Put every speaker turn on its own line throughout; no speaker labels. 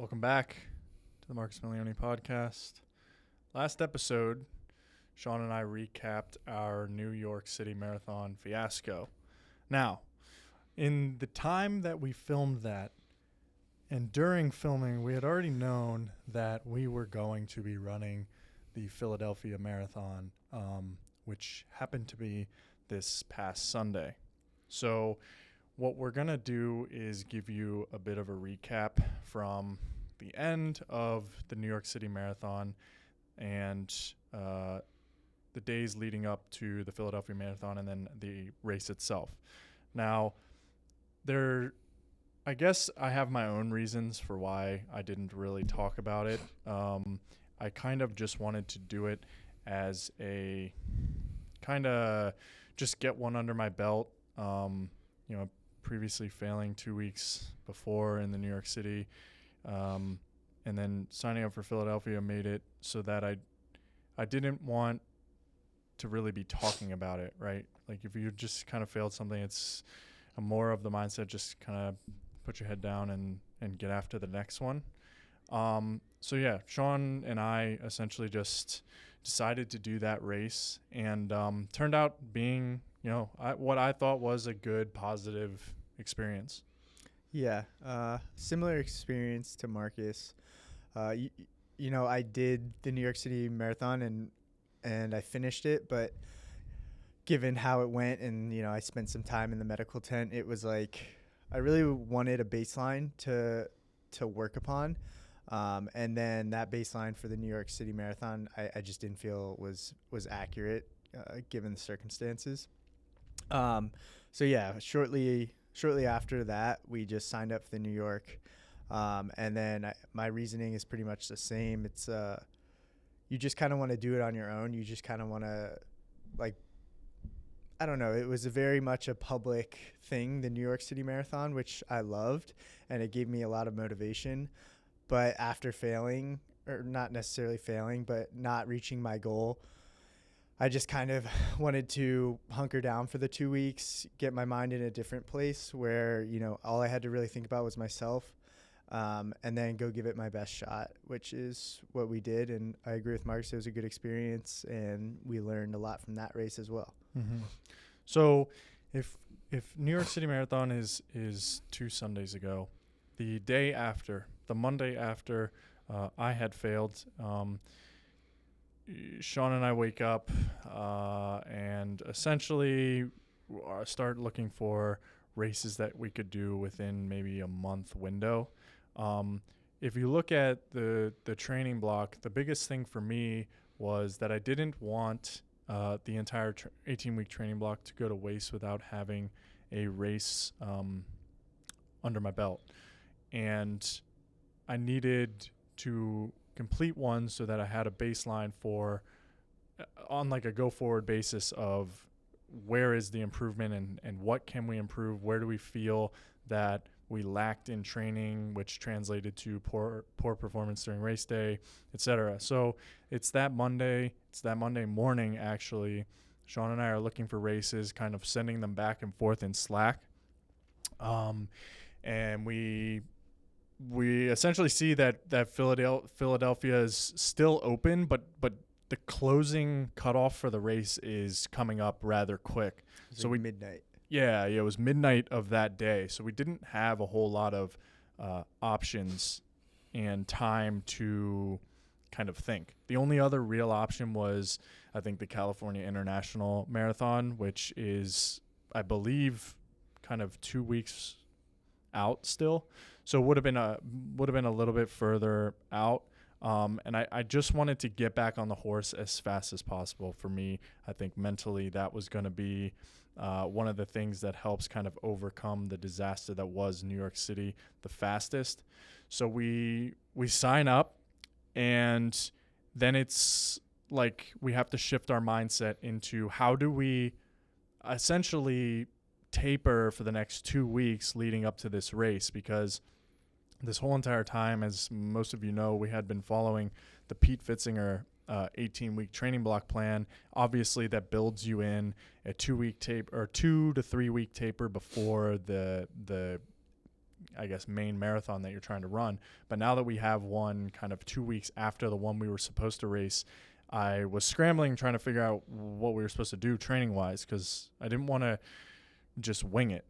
Welcome back to the Marcus Milione podcast. Last episode, Shawn and I recapped our New York City Marathon fiasco. Now, in the time that we filmed that, and during filming, we had already known that we were going to be running the Philadelphia Marathon, which happened to be this past Sunday. So what we're going to do is give you a bit of a recap from the end of the New York City Marathon and the days leading up to the Philadelphia Marathon and then the race itself. Now, I guess I have my own reasons for why I didn't really talk about it. I kind of just wanted to do it as a kind of just get one under my belt. Previously failing 2 weeks before in the New York City, and then signing up for Philadelphia made it so that I didn't want to really be talking about it, right? Like if you just kind of failed something, it's more of the mindset, just kind of put your head down and get after the next one. So yeah, Shawn and I essentially just decided to do that race, and turned out being what I thought was a good, positive experience.
Yeah, similar experience to Marcus. I did the New York City Marathon and I finished it, but given how it went and, I spent some time in the medical tent, it was like I really wanted a baseline to work upon. And then that baseline for the New York City Marathon, I just didn't feel was accurate given the circumstances. So yeah, shortly after that, we just signed up for the New York. And then my reasoning is pretty much the same. It's, you just kind of want to do it on your own. You just kind of want to, I don't know. It was very much a public thing, the New York City Marathon, which I loved, and it gave me a lot of motivation. But after failing, or not necessarily failing, but not reaching my goal, I just kind of wanted to hunker down for the 2 weeks, get my mind in a different place where, all I had to really think about was myself, and then go give it my best shot, which is what we did. And I agree with Marcus. It was a good experience, and we learned a lot from that race as well.
Mm-hmm. So if New York City Marathon is 2 Sundays ago, the day after, the Monday after I had failed, Shawn and I wake up and essentially start looking for races that we could do within maybe a month window. If you look at the training block, the biggest thing for me was that I didn't want the entire 18-week training block to go to waste without having a race under my belt. And I needed to complete one so that I had a baseline for on like a go forward basis of where is the improvement and what can we improve, where do we feel that we lacked in training, which translated to poor performance during race day, etc. So it's that Monday morning actually, Shawn and I are looking for races, kind of sending them back and forth in Slack, and we essentially see that Philadelphia is still open, but the closing cutoff for the race is coming up rather quick.
So midnight.
Yeah, it was midnight of that day. So we didn't have a whole lot of options and time to kind of think. The only other real option was, I think, the California International Marathon, which is, I believe, kind of 2 weeks out still. So it would have been a little bit further out. And I just wanted to get back on the horse as fast as possible. For me, I think mentally that was going to be one of the things that helps kind of overcome the disaster that was New York City the fastest. So we sign up, and then it's like we have to shift our mindset into how do we essentially taper for the next 2 weeks leading up to this race, because this whole entire time, as most of you know, we had been following the Pete Fitzinger 18-week training block plan. Obviously, that builds you in a 2 week taper or 2 to 3 week taper before the I guess, main marathon that you're trying to run. But now that we have one kind of 2 weeks after the one we were supposed to race, I was scrambling trying to figure out what we were supposed to do training wise, because I didn't want to just wing it.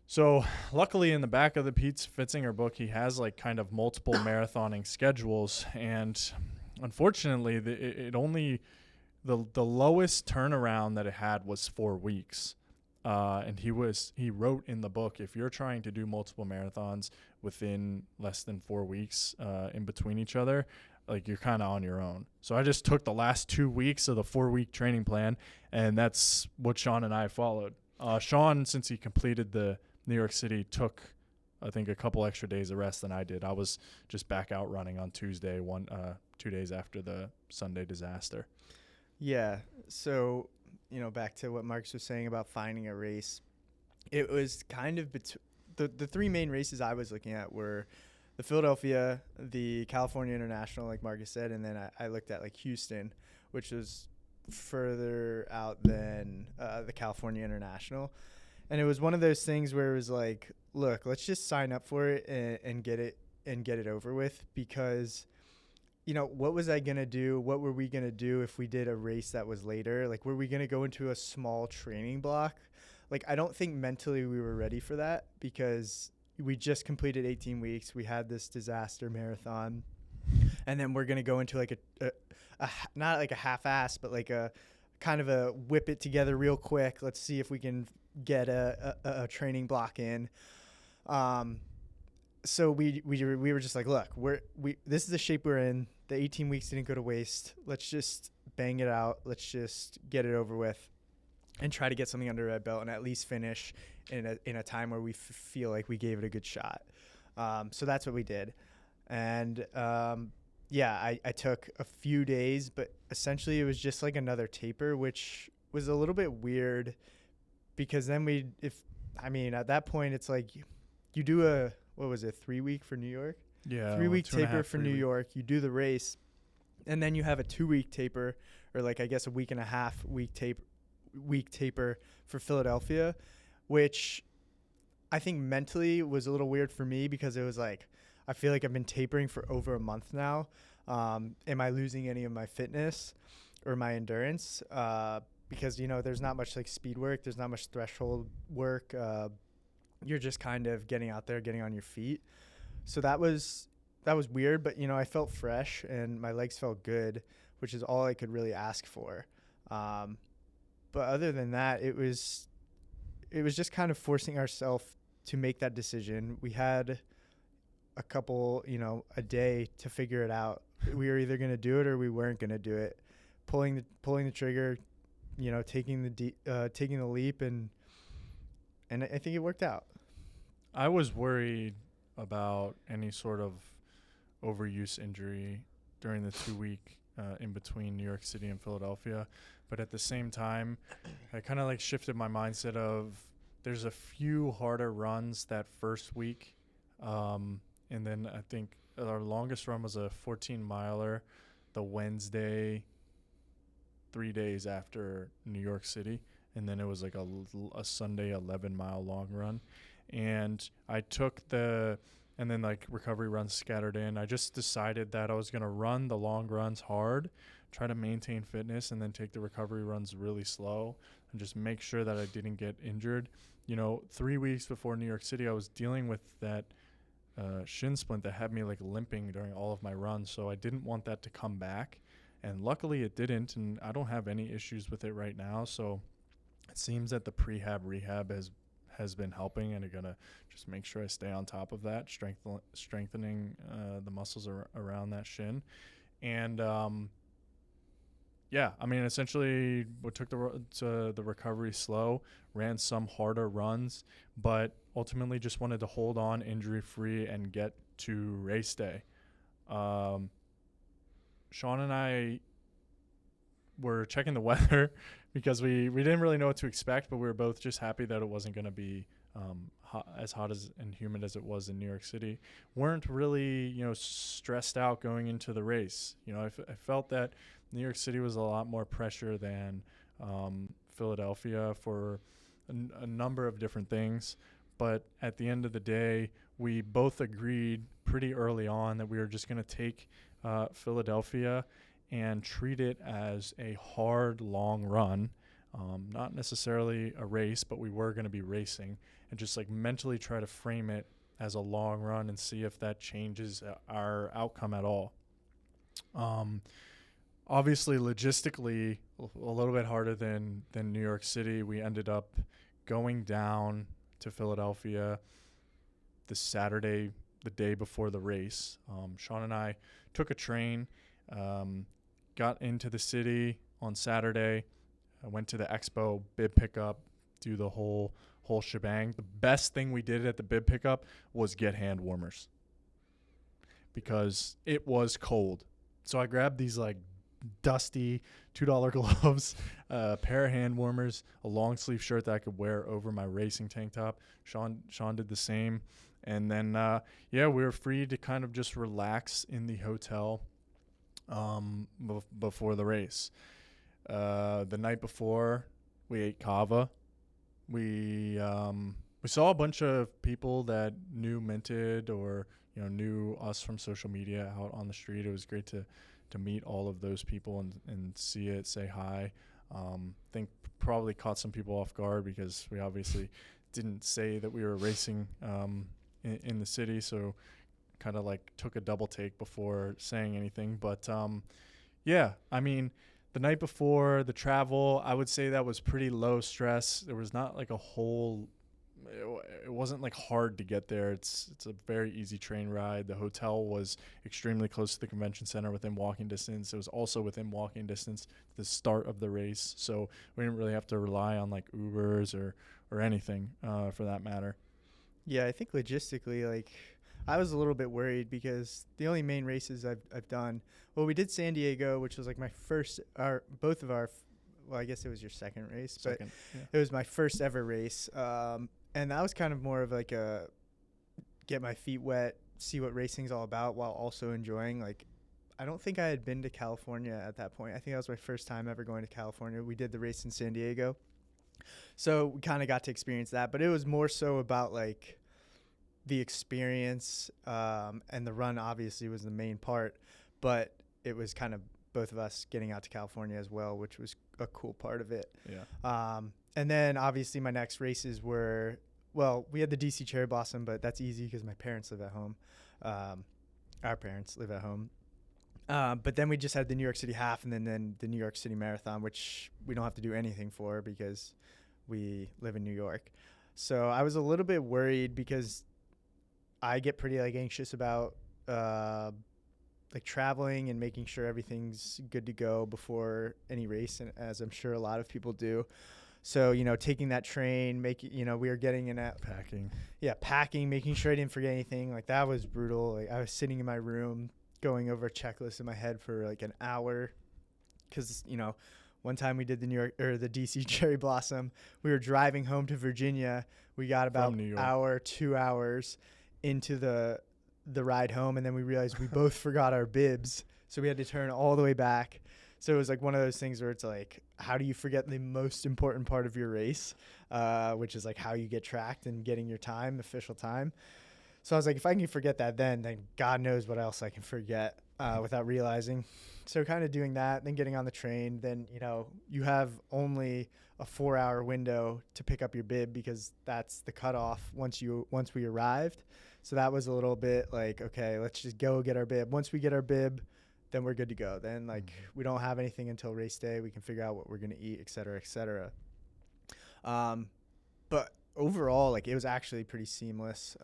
So luckily in the back of the Pete Fitzinger book, he has like kind of multiple marathoning schedules. And unfortunately, it only, the lowest turnaround that it had was 4 weeks. And he wrote in the book, if you're trying to do multiple marathons within less than 4 weeks in between each other, like, you're kind of on your own. So I just took the last 2 weeks of the 4-week training plan, and that's what Shawn and I followed. Shawn, since he completed the New York City, took, I think, a couple extra days of rest than I did. I was just back out running on Tuesday, 2 days after the Sunday disaster.
Yeah. So, back to what Marcus was saying about finding a race. It was kind of the three main races I was looking at were the Philadelphia, the California International, like Marcus said, and then I looked at like Houston, which was further out than the California International. And it was one of those things where it was like, look, let's just sign up for it and get it over with, because what was I going to do? What were we going to do if we did a race that was later? Like, were we going to go into a small training block? Like, I don't think mentally we were ready for that, because we just completed 18 weeks. We had this disaster marathon, and then we're going to go into like a not like a half-ass, but like a kind of a whip it together real quick. Let's see if we can get a training block in. So we were just like, look, this is the shape we're in. The 18 weeks didn't go to waste. Let's just bang it out. Let's just get it over with and try to get something under our belt and at least finish in a time where we feel like we gave it a good shot. So that's what we did. And I took a few days, but essentially it was just like another taper, which was a little bit weird, because then at that point it's like you do a, what was it, 3 week for New York?
Yeah.
3 week taper for New York. You do the race, and then you have a 2 week taper, or like, I guess, a week and a half week taper for Philadelphia, which I think mentally was a little weird for me, because it was like, I feel like I've been tapering for over a month now. Am I losing any of my fitness or my endurance? Because, there's not much like speed work. There's not much threshold work. You're just kind of getting out there, getting on your feet. So that was weird, but, I felt fresh and my legs felt good, which is all I could really ask for. But other than that, it was just kind of forcing ourselves to make that decision. We had a couple, a day to figure it out. We were either going to do it or we weren't going to do it. Pulling the trigger, taking the leap, and I think it worked out.
I was worried about any sort of overuse injury during the 2 week in between New York City and Philadelphia. But at the same time, I kind of like shifted my mindset of, there's a few harder runs that first week. And then I think our longest run was a 14-miler the Wednesday, 3 days after New York City. And then it was like a Sunday 11-mile long run. And I took and then like recovery runs scattered in. I just decided that I was going to run the long runs hard, try to maintain fitness, and then take the recovery runs really slow and just make sure that I didn't get injured. 3 weeks before New York City, I was dealing with that shin splint that had me like limping during all of my runs. So I didn't want that to come back. And luckily it didn't. And I don't have any issues with it right now. So it seems that the rehab has been helping, and I'm going to just make sure I stay on top of that, strengthening the muscles around that shin. And essentially we took the recovery slow, ran some harder runs, but ultimately just wanted to hold on injury-free and get to race day. Shawn and I were checking the weather because we didn't really know what to expect, but we were both just happy that it wasn't going to be as hot and humid as it was in New York City. Weren't really, stressed out going into the race. I felt that New York City was a lot more pressure than Philadelphia for a number of different things. But at the end of the day, we both agreed pretty early on that we were just going to take Philadelphia and treat it as a hard, long run. Not necessarily a race, but we were going to be racing, and just like mentally try to frame it as a long run and see if that changes our outcome at all. Obviously, logistically, a little bit harder than New York City. We ended up going down to Philadelphia the Saturday, the day before the race. Shawn and I took a train, got into the city on Saturday. I went to the expo bib pickup, do the whole shebang. The best thing we did at the bib pickup was get hand warmers because it was cold. So I grabbed these like dusty $2 gloves, a pair of hand warmers, a long sleeve shirt that I could wear over my racing tank top. Shawn did the same. And then, we were free to kind of just relax in the hotel before the race. The night before, we ate kava. We saw a bunch of people that knew Minted or knew us from social media out on the street. It was great to meet all of those people and see it, say hi. Think probably caught some people off guard because we obviously didn't say that we were racing in the city, so kind of like took a double take before saying anything. But I mean, the night before the travel, I would say that was pretty low stress. There was not like it wasn't like hard to get there. It's a very easy train ride. The hotel was extremely close to the convention center, within walking distance. It was also within walking distance to the start of the race, so we didn't really have to rely on like Ubers or anything for that matter.
Yeah, I think logistically, like, I was a little bit worried because the only main races I've done, well, we did San Diego, which was like my first, both of our, well, I guess it was your second race, but it was my first ever race. And that was kind of more of like a get my feet wet, see what racing's all about while also enjoying. Like, I don't think I had been to California at that point. I think that was my first time ever going to California. We did the race in San Diego. So we kind of got to experience that, but it was more so about like the experience, and the run obviously was the main part, but it was kind of both of us getting out to California as well, which was a cool part of it.
Yeah.
And then obviously my next races were, well, we had the DC Cherry Blossom, but that's easy because my parents live at home. Our parents live at home. But then we just had the New York City Half and then the New York City Marathon, which we don't have to do anything for because we live in New York. So I was a little bit worried because I get pretty like anxious about like traveling and making sure everything's good to go before any race, and as I'm sure a lot of people do. So, taking that train, we were getting in at packing, making sure I didn't forget anything. Like, that was brutal. Like, I was sitting in my room going over a checklist in my head for like an hour. Cause one time we did the the DC Cherry Blossom, we were driving home to Virginia. We got about an hour, 2 hours into the ride home. And then we realized we both forgot our bibs. So we had to turn all the way back. So it was like one of those things where it's like, how do you forget the most important part of your race, which is like how you get tracked and getting your time, official time. So I was like, if I can forget that, then God knows what else I can forget without realizing. So kind of doing that, then getting on the train, then, you have only a 4-hour window to pick up your bib because that's the cutoff once we arrived. So that was a little bit like, okay, let's just go get our bib. Once we get our bib, then we're good to go. Then we don't have anything until race day. We can figure out what we're going to eat, et cetera, et cetera. But overall, like, it was actually pretty seamless.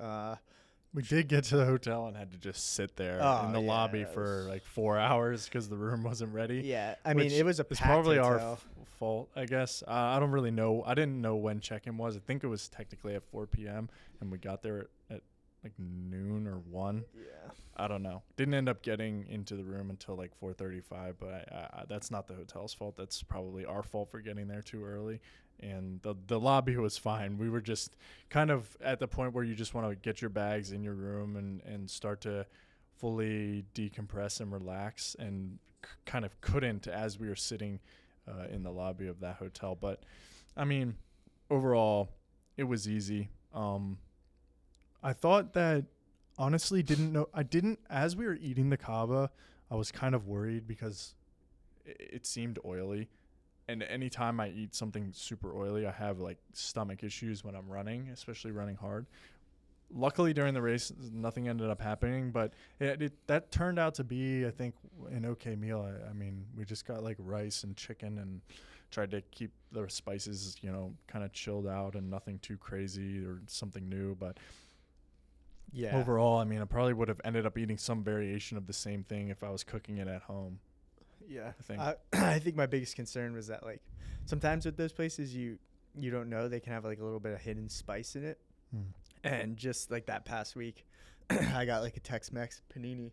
We did get to the hotel and had to just sit there in the lobby for like 4 hours because the room wasn't ready.
Yeah. I mean, it was a packed
probably
hotel.
our fault, I guess. I don't really know. I didn't know when check-in was. I think it was technically at 4 p.m. and we got there at like noon or 1.
Yeah.
I don't know. Didn't end up getting into the room until like 4:35, but I that's not the hotel's fault. That's probably our fault for getting there too early. And the lobby was fine. We were just kind of at the point where you just want to get your bags in your room and start to fully decompress and relax, and kind of couldn't as we were sitting in the lobby of that hotel. But I mean, overall, it was easy. I thought that honestly didn't know. I didn't, as we were eating the kava, I was kind of worried because it seemed oily. And anytime I eat something super oily, I have like stomach issues when I'm running, especially running hard. Luckily during the race, nothing ended up happening, but that turned out to be, I think, an okay meal. I mean, we just got like rice and chicken and tried to keep the spices, kind of chilled out and nothing too crazy or something new. But
Yeah.
overall, I mean, I probably would have ended up eating some variation of the same thing if I was cooking it at home.
Yeah.
I think.
I think my biggest concern was that, like, sometimes with those places, you don't know, they can have like a little bit of hidden spice in it. And just like that past week, I got like a Tex-Mex panini,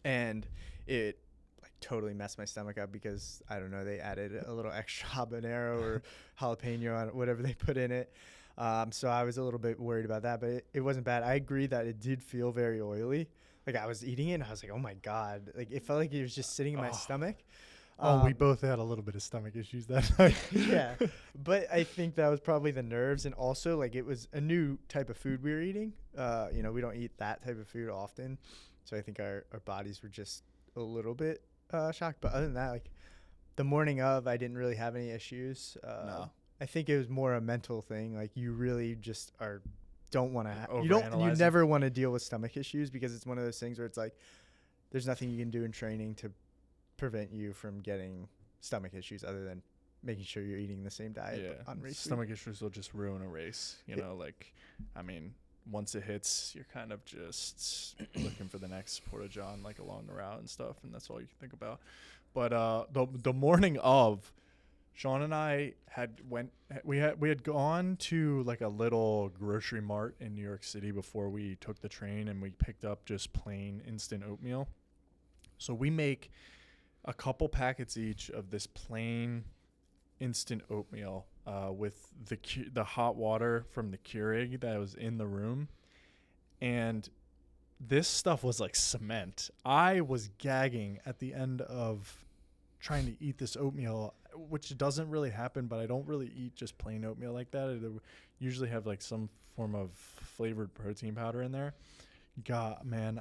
and it like totally messed my stomach up because I don't know, they added a little extra habanero or jalapeno on whatever they put in it. So I was a little bit worried about that, but it wasn't bad. I agree that it did feel very oily. Like I was eating it and I was like, oh my God, like it felt like it was just sitting in my stomach.
We both had a little bit of stomach issues that night.
Yeah, but I think that was probably the nerves, and also like it was a new type of food we were eating. We don't eat that type of food often, so I think our bodies were just a little bit shocked. But other than that, like the morning of, I didn't really have any issues.
No.
I think it was more a mental thing. Like you really just don't want to. You
Overanalyzing.
never want to deal with stomach issues because it's one of those things where it's like there's nothing you can do in training to prevent you from getting stomach issues other than making sure you're eating the same diet on race
stomach
week.
issues will just ruin a race. I mean, once it hits, you're kind of just looking for the next Porta John, like along the route and stuff, and that's all you can think about. But the morning of, Shawn and I had gone to like a little grocery mart in New York City before we took the train, and we picked up just plain instant oatmeal. So we make a couple packets each of this plain instant oatmeal with the hot water from the Keurig that was in the room. And this stuff was like cement. I was gagging at the end of trying to eat this oatmeal, which doesn't really happen, but I don't really eat just plain oatmeal like that. I usually have like some form of flavored protein powder in there. God, man,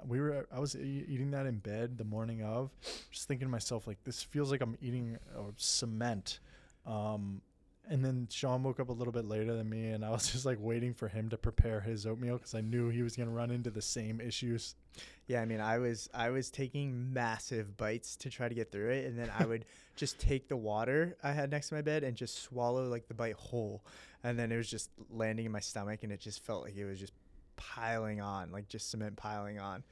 I was eating that in bed the morning of, just thinking to myself, like, this feels like I'm eating cement. And then Shawn woke up a little bit later than me, and I was just like waiting for him to prepare his oatmeal because I knew he was going to run into the same issues.
Yeah, I mean, I was taking massive bites to try to get through it, and then I would just take the water I had next to my bed and just swallow like the bite whole, and then it was just landing in my stomach, and it just felt like it was just piling on, like just cement piling on.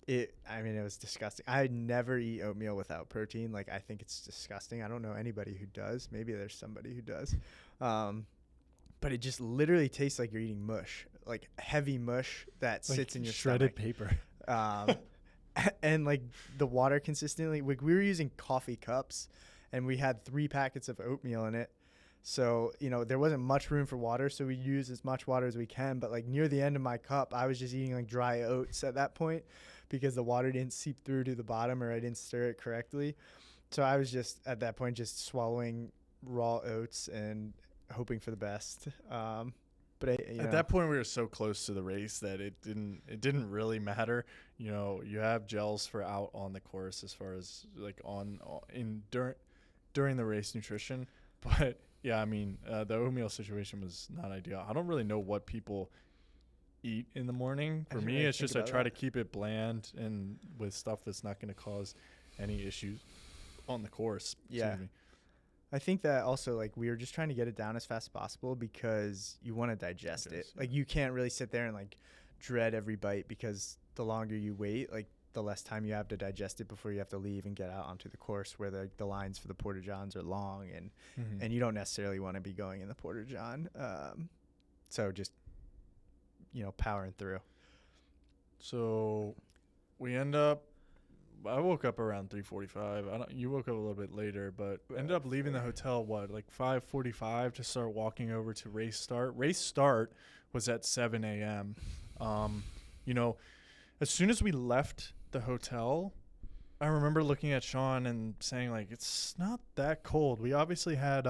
It was disgusting. I never eat oatmeal without protein. Like, I think it's disgusting. I don't know anybody who does. Maybe there's somebody who does. But it just literally tastes like you're eating mush, like heavy mush that
Like
sits in your
shredded
stomach.
paper.
And like the water consistently, like we were using coffee cups and we had 3 packets of oatmeal in it. So, there wasn't much room for water, so we used as much water as we can. But, like, near the end of my cup, I was just eating, like, dry oats at that point because the water didn't seep through to the bottom or I didn't stir it correctly. So I was just, at that point, just swallowing raw oats and hoping for the best. But
at that point, we were so close to the race that it didn't really matter. You have gels for out on the course as far as, like, during the race nutrition. But yeah, I mean, the oatmeal situation was not ideal. I don't really know what people eat in the morning. For me, it's just I try to keep it bland and with stuff that's not going to cause any issues on the course.
Yeah. I think that also, like, we were just trying to get it down as fast as possible because you want to digest it. Like, you can't really sit there and, like, dread every bite because the longer you wait, like, the less time you have to digest it before you have to leave and get out onto the course where the lines for the Porta Johns are long and you don't necessarily want to be going in the Porta John. So just, powering through.
So we I woke up around 3:45. You woke up a little bit later, but ended up leaving the hotel, like 5:45 to start walking over to race start. Race start was at 7 a.m. As soon as we left the hotel, I remember looking at Shawn and saying, like, it's not that cold. We obviously had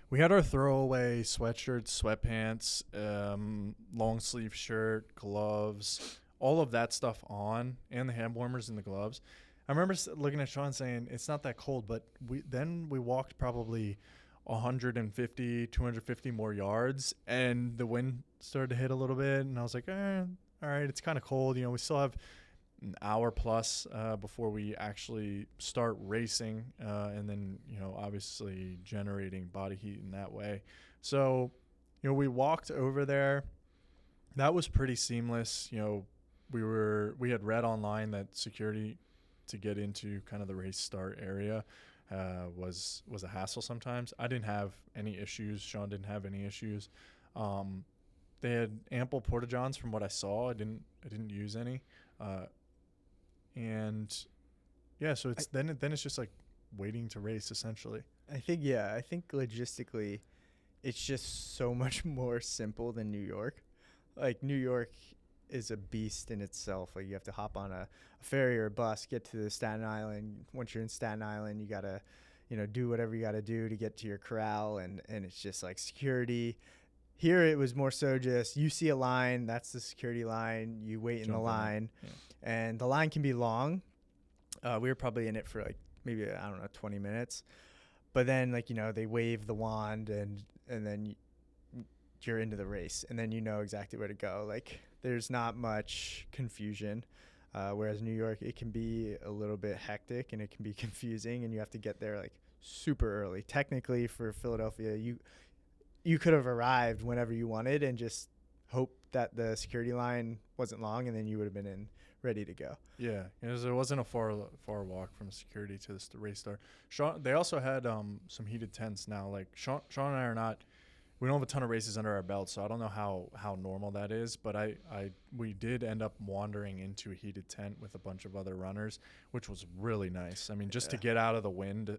We had our throwaway sweatshirts, sweatpants, long sleeve shirt, gloves, all of that stuff on, and the hand warmers and the gloves. I remember looking at Shawn saying, it's not that cold, but we walked probably 150, 250 more yards, and the wind started to hit a little bit, and I was like, all right, it's kind of cold. We still have an hour plus before we actually start racing, and then obviously generating body heat in that way. So we walked over there. That was pretty seamless. We had read online that security to get into kind of the race start area was a hassle sometimes. I didn't have any issues. Shawn didn't have any issues. They had ample porta-johns from what I saw. I didn't use any. And yeah, so then it's just like waiting to race essentially.
I think logistically it's just so much more simple than New York. Like New York is a beast in itself. Like you have to hop on a ferry or a bus, get to the Staten Island. Once you're in Staten Island, you got to, do whatever you got to do to get to your corral. And it's just like security. Here it was more so just you see a line, that's the security line. You wait in the line. Yeah. And the line can be long. We were probably in it for like maybe, 20 minutes. But then they wave the wand and then you're into the race. And then you know exactly where to go. Like there's not much confusion. Whereas New York, it can be a little bit hectic and it can be confusing and you have to get there like super early. Technically for Philadelphia, you could have arrived whenever you wanted and just hope that the security line wasn't long and then you would have been ready to go.
Yeah, it wasn't a far walk from security to the race start. Shawn, they also had some heated tents now. Like Shawn and I we don't have a ton of races under our belt, so I don't know how normal that is. But we did end up wandering into a heated tent with a bunch of other runners, which was really nice. I mean, just to get out of the wind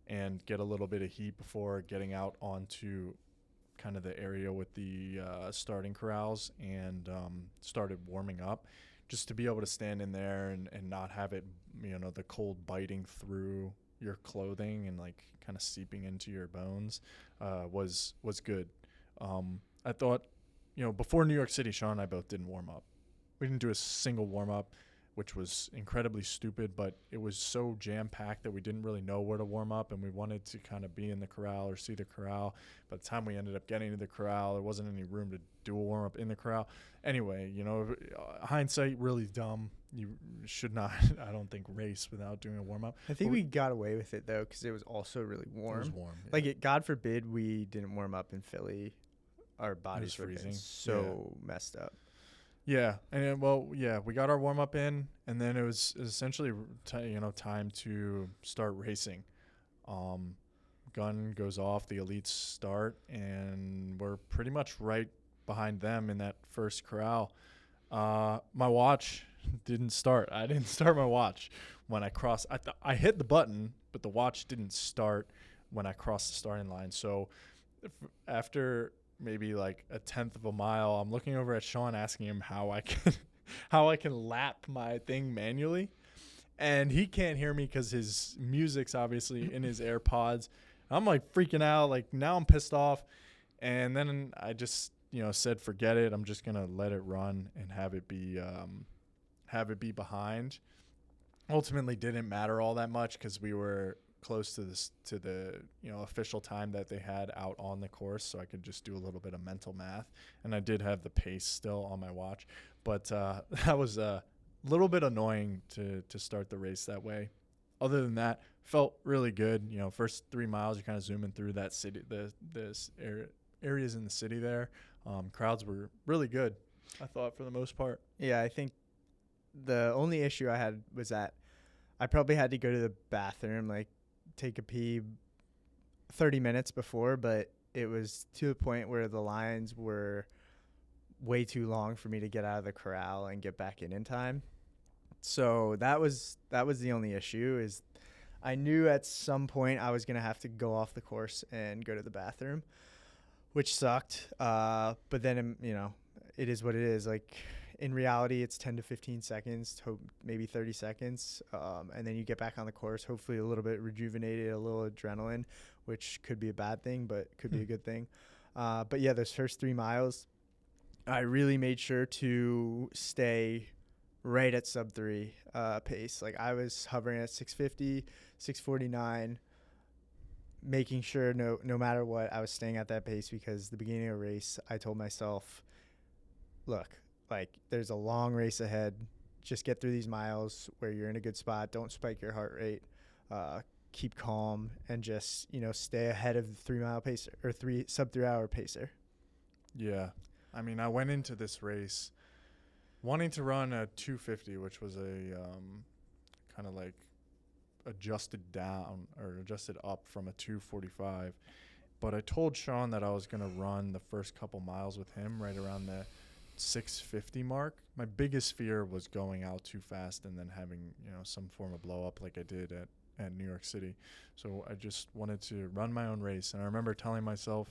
and get a little bit of heat before getting out onto kind of the area with the starting corrals and started warming up. Just to be able to stand in there and not have it, the cold biting through your clothing and like kind of seeping into your bones was good. I thought, before New York City, Shawn and I both didn't warm up. We didn't do a single warm up, which was incredibly stupid, but it was so jam-packed that we didn't really know where to warm up, and we wanted to kind of be in the corral or see the corral. By the time we ended up getting to the corral, there wasn't any room to do a warm-up in the corral. Anyway, hindsight, really dumb. You should not, I don't think, race without doing a warm-up.
I think we got away with it, though, because it was also really warm.
It was warm. Yeah.
Like, God forbid we didn't warm up in Philly. Our bodies were freezing. Messed up.
Yeah, and we got our warm up in, and then it was essentially time to start racing. Gun goes off, the elites start, and we're pretty much right behind them in that first corral. My watch didn't start. I didn't start my watch when I crossed. I hit the button, but the watch didn't start when I crossed the starting line. So after maybe like a tenth of a mile, I'm looking over at Shawn asking him how I can lap my thing manually, and he can't hear me because his music's obviously in his AirPods. I'm like freaking out, like now I'm pissed off, and then I just said forget it, I'm just gonna let it run and have it be behind. Ultimately didn't matter all that much because we were close to the official time that they had out on the course, so I could just do a little bit of mental math, and I did have the pace still on my watch, but that was a little bit annoying to start the race that way. Other than that, felt really good. First 3 miles, you're kind of zooming through that city, areas in the city there. Crowds were really good, I thought, for the most part.
Yeah, I think the only issue I had was that I probably had to go to the bathroom, like take a pee 30 minutes before, but it was to the point where the lines were way too long for me to get out of the corral and get back in time. So that was the only issue. Is I knew at some point I was going to have to go off the course and go to the bathroom, which sucked. But then, it is what it is. Like in reality, it's 10 to 15 seconds, maybe 30 seconds. And then you get back on the course, hopefully a little bit rejuvenated, a little adrenaline, which could be a bad thing, but could be a good thing. But yeah, those first 3 miles, I really made sure to stay right at sub 3 pace. Like I was hovering at 650, 649, making sure no matter what, I was staying at that pace, because the beginning of the race, I told myself, look, like there's a long race ahead. Just get through these miles where you're in a good spot. Don't spike your heart rate. Keep calm and just, stay ahead of the 3 mile pacer or sub 3 hour pacer.
Yeah. I mean, I went into this race wanting to run a 250, which was a kind of like adjusted down or adjusted up from a 245. But I told Shawn that I was going to run the first couple miles with him right around the 650 mark. My biggest fear was going out too fast and then having, some form of blow up like I did at New York City. So I just wanted to run my own race. And I remember telling myself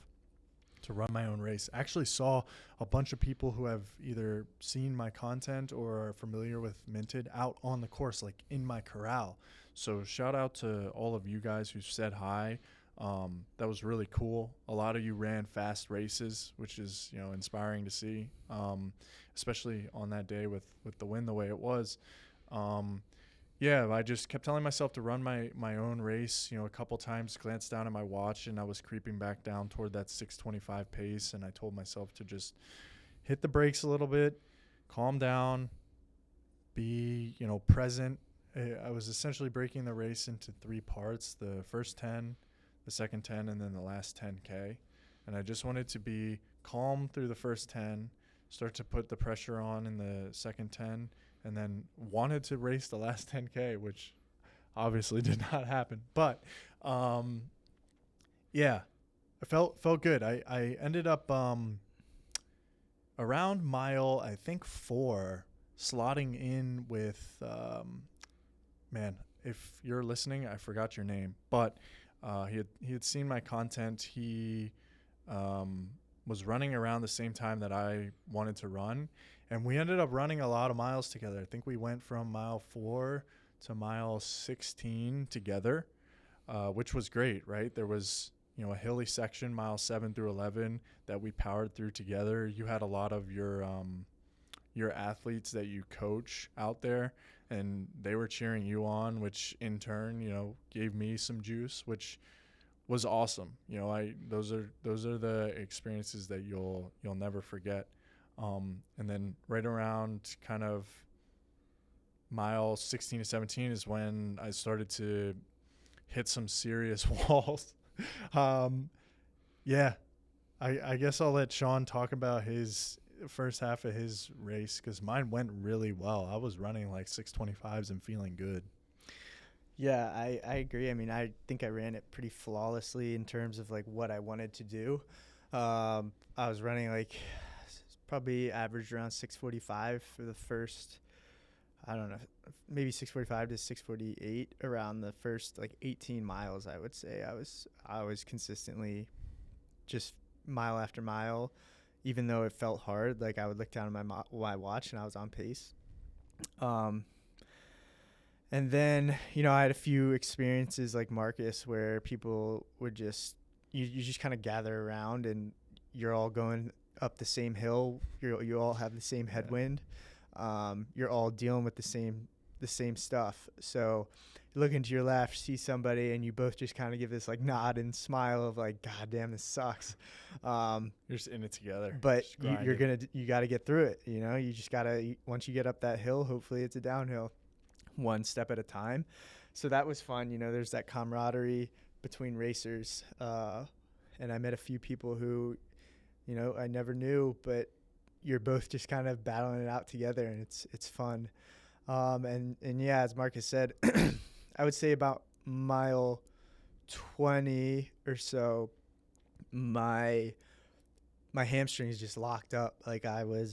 to run my own race. I actually saw a bunch of people who have either seen my content or are familiar with Minted out on the course, like in my corral. So shout out to all of you guys who said hi. That was really cool. A lot of you ran fast races, which is, inspiring to see, especially on that day with the wind the way it was. Yeah, I just kept telling myself to run my own race, a couple times, glanced down at my watch, and I was creeping back down toward that 625 pace, and I told myself to just hit the brakes a little bit, calm down, be, present. I was essentially breaking the race into 3 parts, the first 10, the second 10, and then the last 10K. And I just wanted to be calm through the first 10, start to put the pressure on in the second 10, and then wanted to race the last 10K, which obviously did not happen. But, yeah, I felt good. I ended up around mile, I think 4, slotting in with, man, if you're listening, I forgot your name, but he had seen my content. He was running around the same time that I wanted to run, and we ended up running a lot of miles together. I think we went from mile 4 to mile 16 together, which was great, right? There was, a hilly section, mile 7 through 11, that we powered through together. You had a lot of your athletes that you coach out there, and they were cheering you on, which in turn, gave me some juice, which was awesome. Those are the experiences that you'll never forget. And then right around kind of mile 16 to 17 is when I started to hit some serious walls. Yeah, I guess I'll let Shawn talk about his first half of his race, because mine went really well. I was running like 625s and feeling good.
Yeah, I agree. I mean, I think I ran it pretty flawlessly in terms of like what I wanted to do. I was running like probably averaged around 645 for the first, I don't know, maybe 645 to 648 around the first like 18 miles. I would say I was consistently just mile after mile, even though it felt hard. Like I would look down at my watch and I was on pace. And then, I had a few experiences like Marcus where people would just, you just kind of gather around and you're all going up the same hill. You all have the same headwind. You're all dealing with the same stuff. So you look into your left, see somebody, and you both just kind of give this like nod and smile of like, God damn, this sucks.
You're just in it together.
But you got to get through it. You just got to, once you get up that hill, hopefully it's a downhill, one step at a time. So that was fun. There's that camaraderie between racers. And I met a few people who, I never knew, but you're both just kind of battling it out together, and it's fun. And yeah, as Marcus said, I would say about mile 20 or so, my hamstrings just locked up. Like I was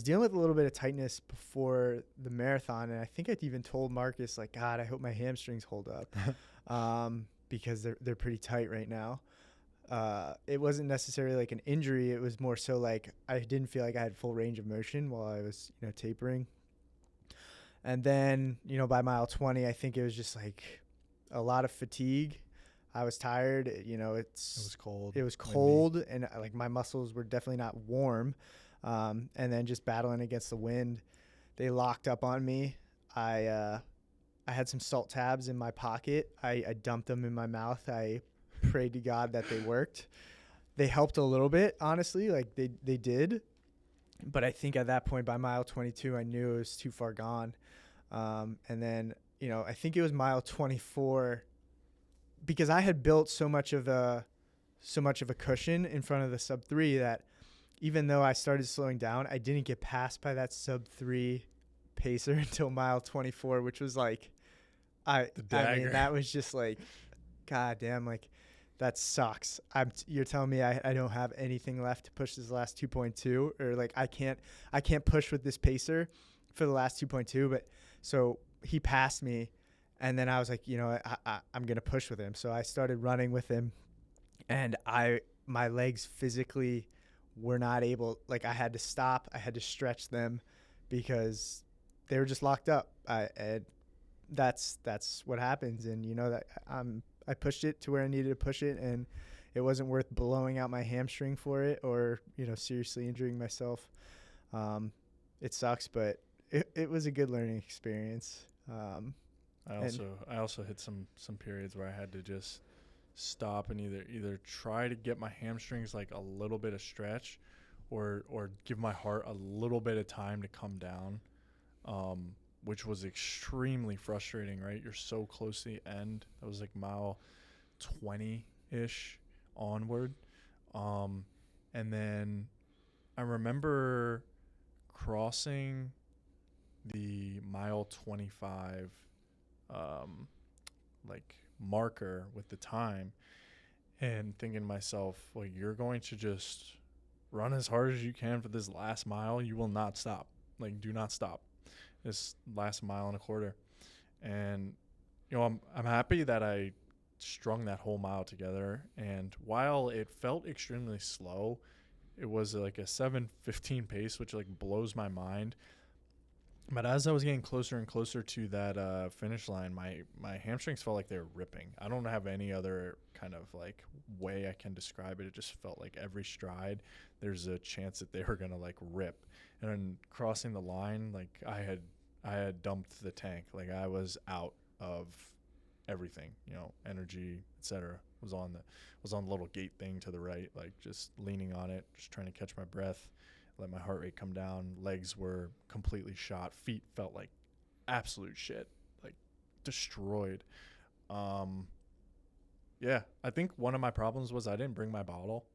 dealing with a little bit of tightness before the marathon, and I think I'd even told Marcus, like, God, I hope my hamstrings hold up, because they're pretty tight right now. it wasn't necessarily like an injury. It was more so like I didn't feel like I had full range of motion while I was, tapering. And then, by mile 20, I think it was just like a lot of fatigue. I was tired. It
was cold.
It was cold, and like my muscles were definitely not warm. And then just battling against the wind, they locked up on me. I had some salt tabs in my pocket. I dumped them in my mouth. I prayed to God that they worked. They helped a little bit, honestly. Like they did. But I think at that point, by mile 22, I knew it was too far gone. And then, I think it was mile 24, because I had built so much of a cushion in front of the sub 3 that even though I started slowing down, I didn't get passed by that sub 3 pacer until mile 24, which was like, I mean, that was just like, God damn, like that sucks. You're telling me I don't have anything left to push this last 2.2, or like I can't push with this pacer for the last 2.2. But so he passed me, and then I was like, I'm going to push with him. So I started running with him, and my legs physically were not able, like I had to stop. I had to stretch them because they were just locked up. And that's what happens. And that I pushed it to where I needed to push it, and it wasn't worth blowing out my hamstring for it, or seriously injuring myself. It sucks, but it was a good learning experience.
I also hit some periods where I had to just stop and either try to get my hamstrings like a little bit of stretch, or give my heart a little bit of time to come down, which was extremely frustrating, right? You're so close to the end. That was like mile 20-ish onward. And then I remember crossing the mile 25 like marker with the time, and thinking to myself, like, you're going to just run as hard as you can for this last mile. You will not stop. Like, do not stop this last mile and a quarter. And I'm happy that I strung that whole mile together, and while it felt extremely slow, it was like a 7:15 pace, which like blows my mind. But as I was getting closer and closer to that finish line, my hamstrings felt like they were ripping. I don't have any other kind of like way I can describe it. It just felt like every stride there's a chance that they were gonna like rip. And then crossing the line, like I had dumped the tank. Like I was out of everything, energy, etc. Was on the little gate thing to the right, like just leaning on it, just trying to catch my breath, let my heart rate come down. Legs were completely shot. Feet felt like absolute shit, like destroyed. Yeah, I think one of my problems was I didn't bring my bottle,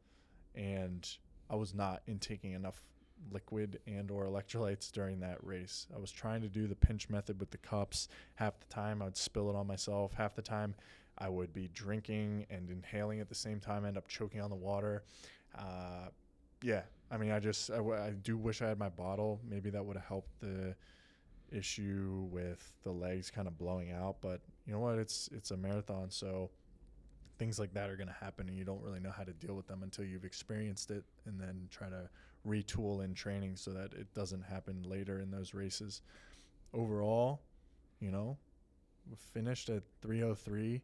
and I was not intaking enough liquid and or electrolytes during that race. I was trying to do the pinch method with the cups. Half the time I would spill it on myself. Half the time I would be drinking and inhaling at the same time, end up choking on the water. Yeah, I mean, I do wish I had my bottle. Maybe that would have helped the issue with the legs kind of blowing out. But you know what? It's a marathon, so things like that are going to happen, and you don't really know how to deal with them until you've experienced it, and then try to retool in training so that it doesn't happen later in those races. Overall, we finished at 3:03,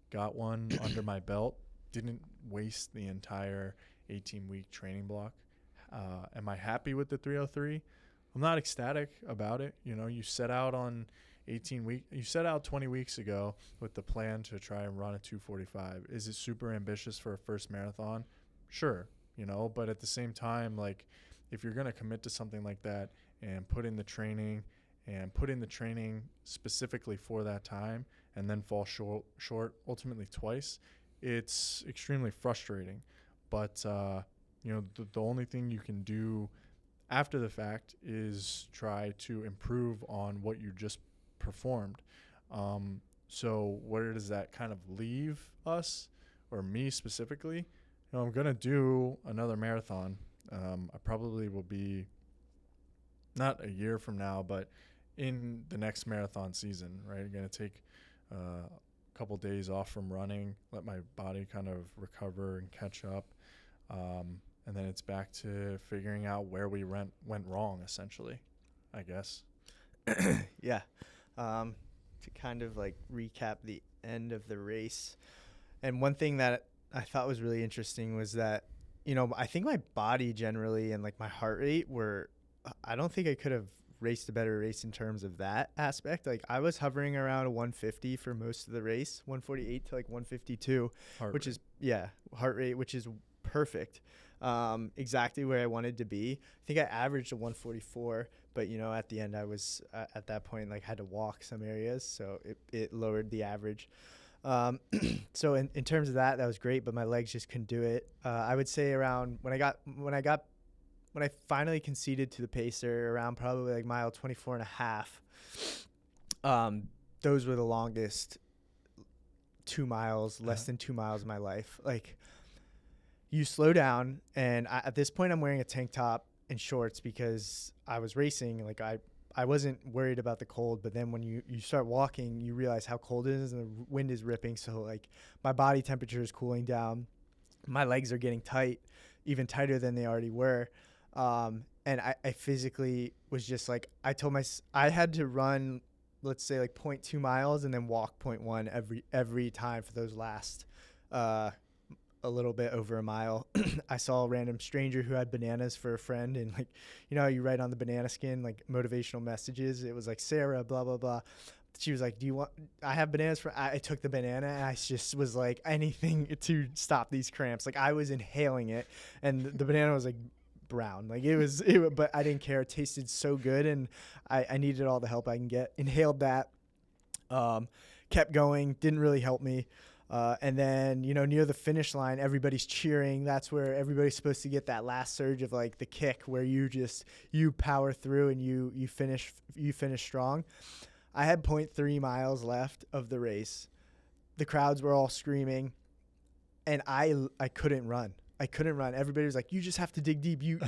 got one under my belt, didn't waste the entire 18-week training block. Am I happy with the 3:03? I'm not ecstatic about it. You set out on 20 weeks ago with the plan to try and run a 2:45. Is it super ambitious for a first marathon? Sure, but at the same time, like, if you're going to commit to something like that and put in the training specifically for that time, and then fall short ultimately twice, it's extremely frustrating. But the only thing you can do after the fact is try to improve on what you just performed. So where does that kind of leave us, or me specifically? I'm going to do another marathon. I probably will be not a year from now, but in the next marathon season, right? I'm going to take a couple days off from running, let my body kind of recover and catch up. And then it's back to figuring out where we went wrong, essentially, I guess.
Yeah. To kind of like recap the end of the race. And one thing that I thought was really interesting was that, I think my body generally and like my heart rate I don't think I could have raced a better race in terms of that aspect. Like I was hovering around a 150 for most of the race, 148 to like 152, heart rate, which is perfect. Exactly where I wanted to be. I think I averaged a 144, but at the end I was at that point like had to walk some areas, so it lowered the average. So in terms of that was great, but my legs just couldn't do it. I would say around when I finally conceded to the pacer around probably like mile 24 and a half, those were the longest 2 miles, less than 2 miles of my life. Like you slow down, and at this point I'm wearing a tank top and shorts because I was racing. Like I wasn't worried about the cold, but then when you start walking, you realize how cold it is and the wind is ripping. So like my body temperature is cooling down. My legs are getting tight, even tighter than they already were. And I physically was just like, I had to run, let's say like 0.2 miles and then walk 0.1 every time for those last, a little bit over a mile. I saw a random stranger who had bananas for a friend, and like, you write on the banana skin, like motivational messages. It was like, Sarah, blah, blah, blah. She was like, I have bananas I took the banana and I just was like, anything to stop these cramps. Like I was inhaling it, and the banana was like brown. Like but I didn't care. It tasted so good, and I needed all the help I can get. Inhaled that, kept going, didn't really help me. And then, near the finish line, everybody's cheering. That's where everybody's supposed to get that last surge of like the kick where you power through and you finish strong. I had 0.3 miles left of the race. The crowds were all screaming, and I couldn't run. Everybody was like, you just have to dig deep. You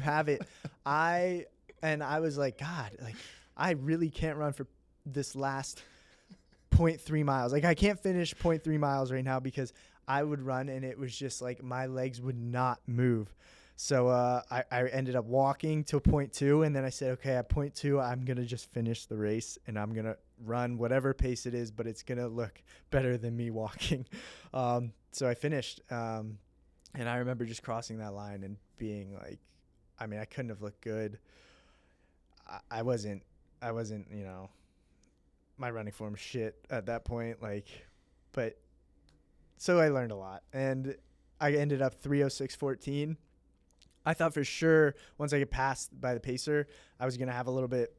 have it. I was like, God, like I really can't run for this last 0.3 miles. Like I can't finish 0.3 miles right now because I would run and it was just like my legs would not move. So I ended up walking to 0.2, and then I said, okay, at 0.2, I'm going to just finish the race and I'm going to run whatever pace it is, but it's going to look better than me walking. So I finished. And I remember just crossing that line and being like, I mean, I couldn't have looked good. I wasn't, my running form shit at that point, but so I learned a lot, and I ended up 3:06:14. I thought for sure once I get passed by the pacer, I was gonna have a little bit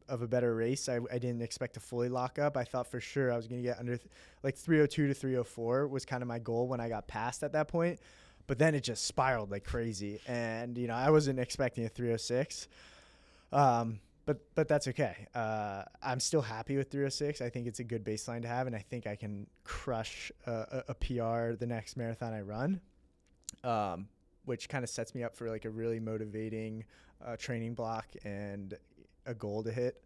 of a better race. I didn't expect to fully lock up. I thought for sure I was gonna get under 3:02 to 3:04 was kind of my goal when I got passed at that point, but then it just spiraled like crazy, and I wasn't expecting a 3:06. But that's okay. I'm still happy with 3:06. I think it's a good baseline to have, and I think I can crush a PR the next marathon I run, which kind of sets me up for like a really motivating training block and a goal to hit.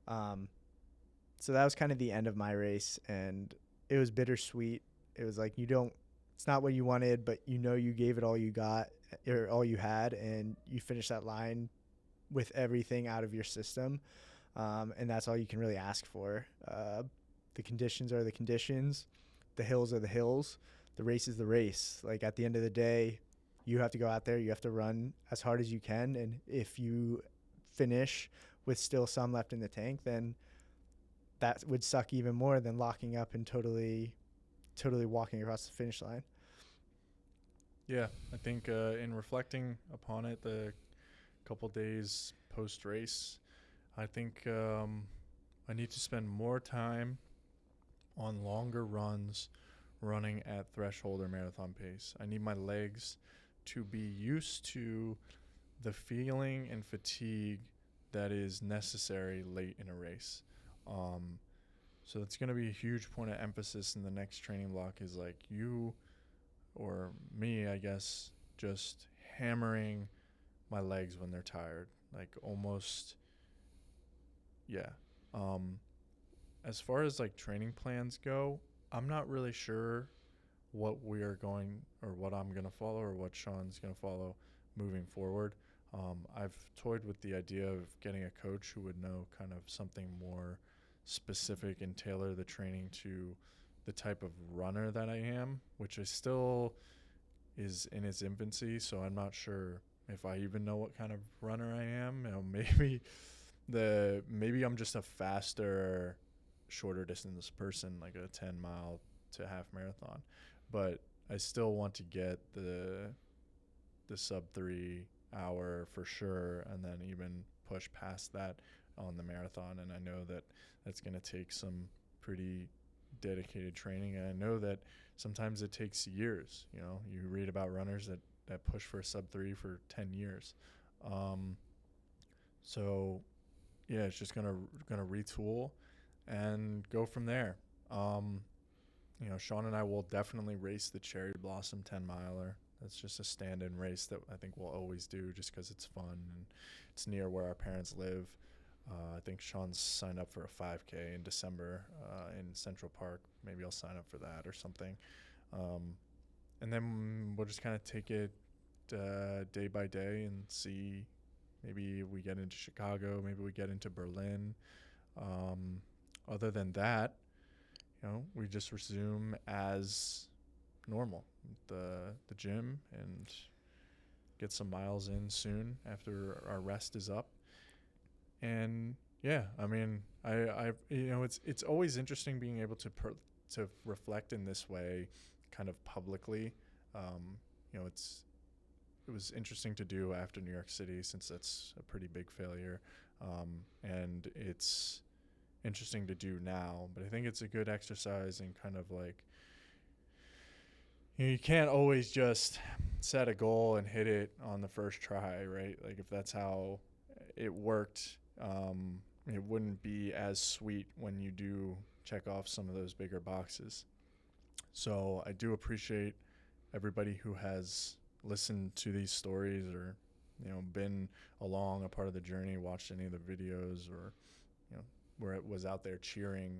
So that was kind of the end of my race, and it was bittersweet. It was like it's not what you wanted, but you gave it all you got or all you had, and you finished that line with everything out of your system, and that's all you can really ask for. The conditions are the conditions, the hills are the hills, the race is the race. Like at the end of the day, you have to go out there, you have to run as hard as you can, and if you finish with still some left in the tank, then that would suck even more than locking up and totally walking across the finish line.
Yeah, I think in reflecting upon it, the couple days post race, I think I need to spend more time on longer runs running at threshold or marathon pace. I need my legs to be used to the feeling and fatigue that is necessary late in a race. So that's going to be a huge point of emphasis in the next training block, is like you or me, I guess, just hammering my legs when they're tired, like almost. Yeah. As far as like training plans go, I'm not really sure what we are going or what I'm going to follow or what Shawn's going to follow moving forward. I've toyed with the idea of getting a coach who would know kind of something more specific and tailor the training to the type of runner that I am, which I still is in its infancy. So I'm not sure if I even know what kind of runner I am. You know, maybe I'm just a faster, shorter distance person, like a 10 mile to half marathon. But I still want to get the sub 3 hour for sure, and then even push past that on the marathon. And I know that that's going to take some pretty dedicated training. And I know that sometimes it takes years. You know, you read about runners that push for a sub 3 for 10 years. So yeah, it's just gonna retool and go from there. You know, Shawn and I will definitely race the Cherry Blossom 10 miler. That's just a stand-in race that I think we'll always do just because it's fun and it's near where our parents live. I think Shawn's signed up for a 5K in December in Central Park. Maybe I'll sign up for that or something. And then we'll just kind of take it day by day and see. Maybe we get into Chicago. Maybe we get into Berlin. Other than that, you know, we just resume as normal, the gym, and get some miles in soon after our rest is up. And yeah, I mean, I you know, it's always interesting being able to reflect in this way, kind of publicly. You know, it was interesting to do after New York City since that's a pretty big failure, and it's interesting to do now. But I think it's a good exercise in kind of like, you can't always just set a goal and hit it on the first try, right? Like if that's how it worked, it wouldn't be as sweet when you do check off some of those bigger boxes. So I do appreciate everybody who has listened to these stories, or, you know, been along a part of the journey, watched any of the videos, or, you know, where it was out there cheering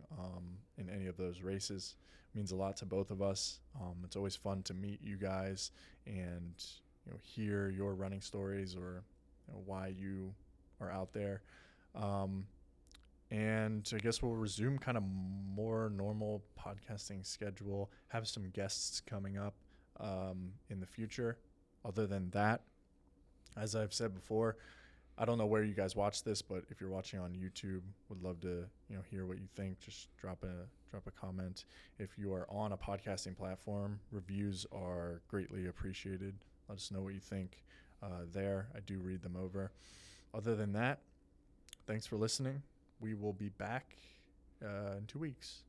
in any of those races. It means a lot to both of us. It's always fun to meet you guys and, you know, hear your running stories, or, you know, why you are out there. And I guess we'll resume kind of more normal podcasting schedule, have some guests coming up in the future. Other than that, as I've said before, I don't know where you guys watch this, but if you're watching on YouTube, would love to, you know, hear what you think. Just drop a comment. If you are on a podcasting platform, reviews are greatly appreciated. Let us know what you think there. I do read them over. Other than that, thanks for listening. We will be back in 2 weeks.